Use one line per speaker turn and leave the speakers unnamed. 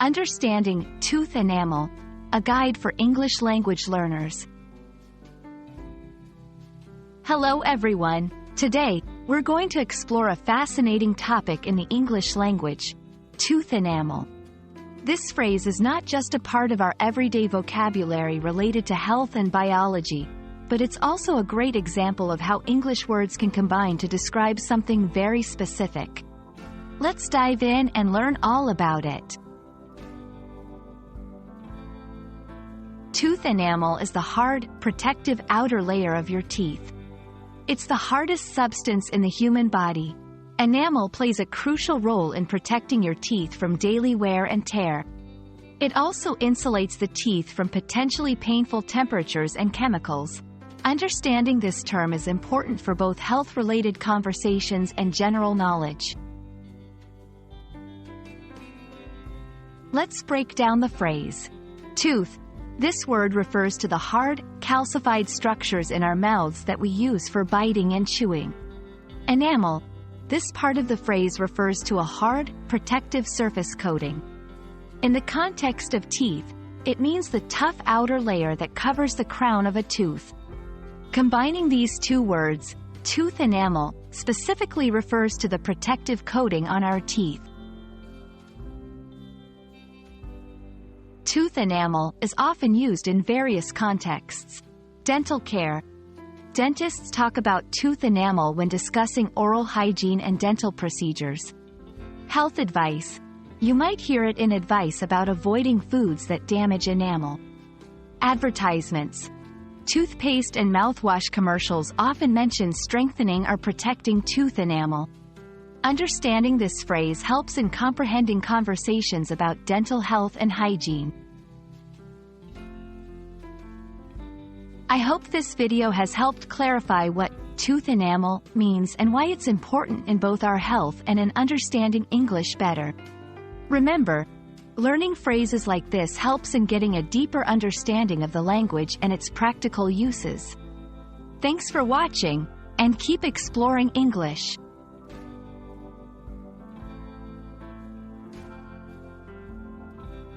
Understanding Tooth Enamel, a guide for English language learners. Hello everyone. Today, we're going to explore a fascinating topic in the English language, tooth enamel. This phrase is not just a part of our everyday vocabulary related to health and biology, but it's also a great example of how English words can combine to describe something very specific. Let's dive in and learn all about it. Tooth enamel is the hard, protective outer layer of your teeth. It's the hardest substance in the human body. Enamel plays a crucial role in protecting your teeth from daily wear and tear. It also insulates the teeth from potentially painful temperatures and chemicals. Understanding this term is important for both health-related conversations and general knowledge. Let's break down the phrase. Tooth. This word refers to the hard, calcified structures in our mouths that we use for biting and chewing. Enamel. This part of the phrase refers to a hard, protective surface coating. In the context of teeth, it means the tough outer layer that covers the crown of a tooth. Combining these two words, tooth enamel, specifically refers to the protective coating on our teeth. Tooth enamel is often used in various contexts. Dental care. Dentists talk about tooth enamel when discussing oral hygiene and dental procedures. Health advice. You might hear it in advice about avoiding foods that damage enamel. Advertisements. Toothpaste and mouthwash commercials often mention strengthening or protecting tooth enamel. Understanding this phrase helps in comprehending conversations about dental health and hygiene. I hope this video has helped clarify what tooth enamel means and why it's important in both our health and in understanding English better. Remember, learning phrases like this helps in getting a deeper understanding of the language and its practical uses. Thanks for watching, and keep exploring English.